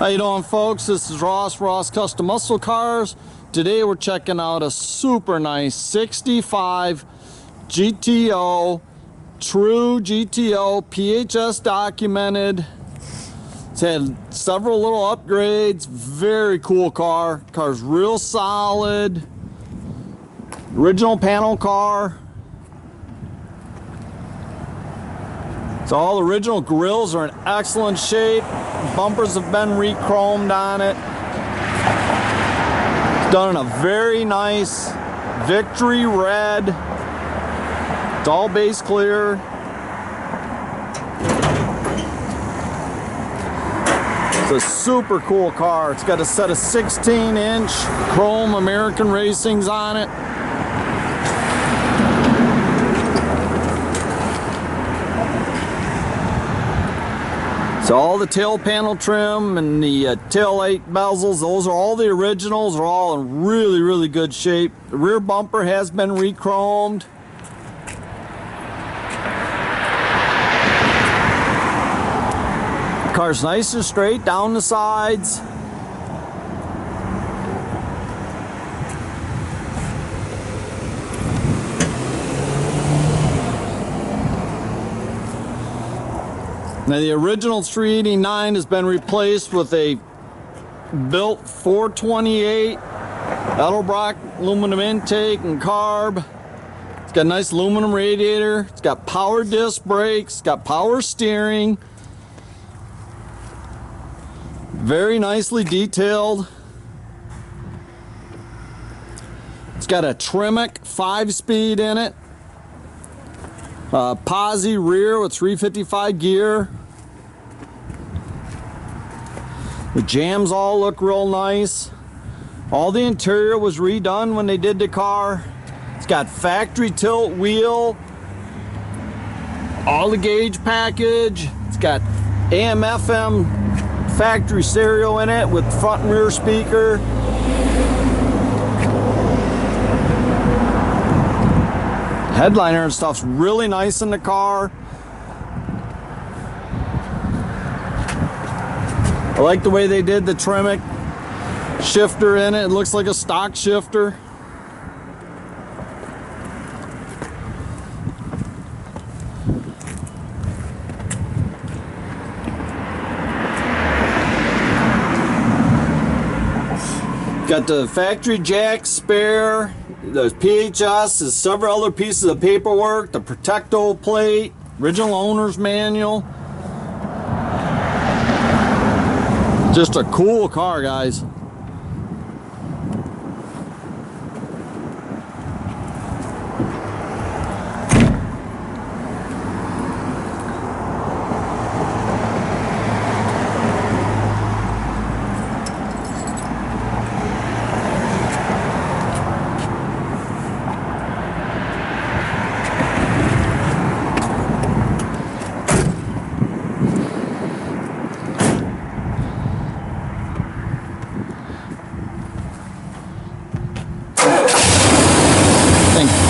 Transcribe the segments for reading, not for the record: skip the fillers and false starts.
How you doing, folks? This is Ross Custom Muscle Cars. Today we're checking out a super nice 65 GTO, true GTO, PHS documented. It's had several little upgrades. Very cool car. Car's real solid. Original panel car. So all the original grills are in excellent shape. Bumpers have been re-chromed on it. It's done in a very nice Victory red. It's all base clear. It's a super cool car. It's got a set of 16-inch chrome American racings on it. So all the tail panel trim and the tail light bezels, those are all the originals, are all in really good shape. The rear bumper has been re-chromed. The car's nice and straight down the sides. Now the original 389 has been replaced with a built 428 Edelbrock aluminum intake and carb. It's got a nice aluminum radiator. It's got power disc brakes. It's got power steering. Very nicely detailed. It's got a Tremec 5-speed in it. Posi rear with 355 gear. The jams all look real nice. All the interior was redone when they did the car. It's got factory tilt wheel, all the gauge package. It's got AM FM factory stereo in it with front and rear speaker. Headliner and stuff's really nice in the car. I like the way they did the Tremec shifter in it. It looks like a stock shifter. Got the factory jack spare. The PHS, there's several other pieces of paperwork, the Protecto plate, original owner's manual. Just a cool car, guys.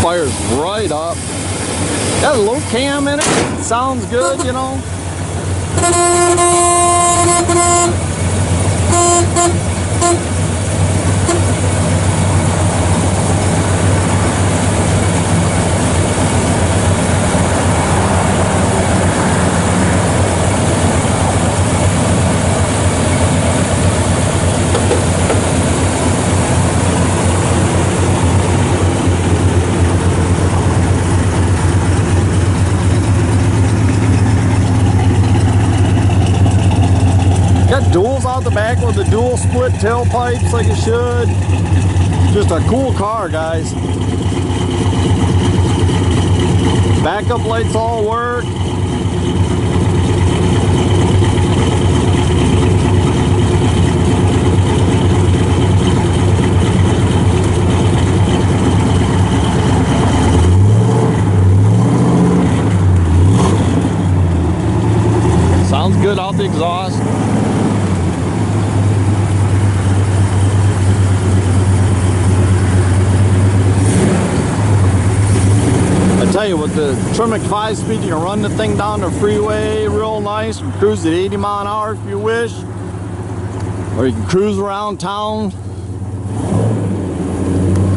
Fires right up. Got a low cam in it. Sounds good, you know. Duals out the back with the dual split tailpipes like it should. Just a cool car, guys. Backup lights all work. Sounds good out the exhaust. I tell you, with the Tremec 5-speed, you can run the thing down the freeway real nice and cruise at 80 miles an hour if you wish. or you can cruise around town.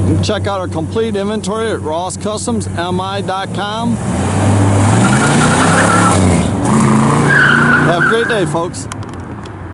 You can check out our complete inventory at rosscustomsmi.com. Have a great day, folks.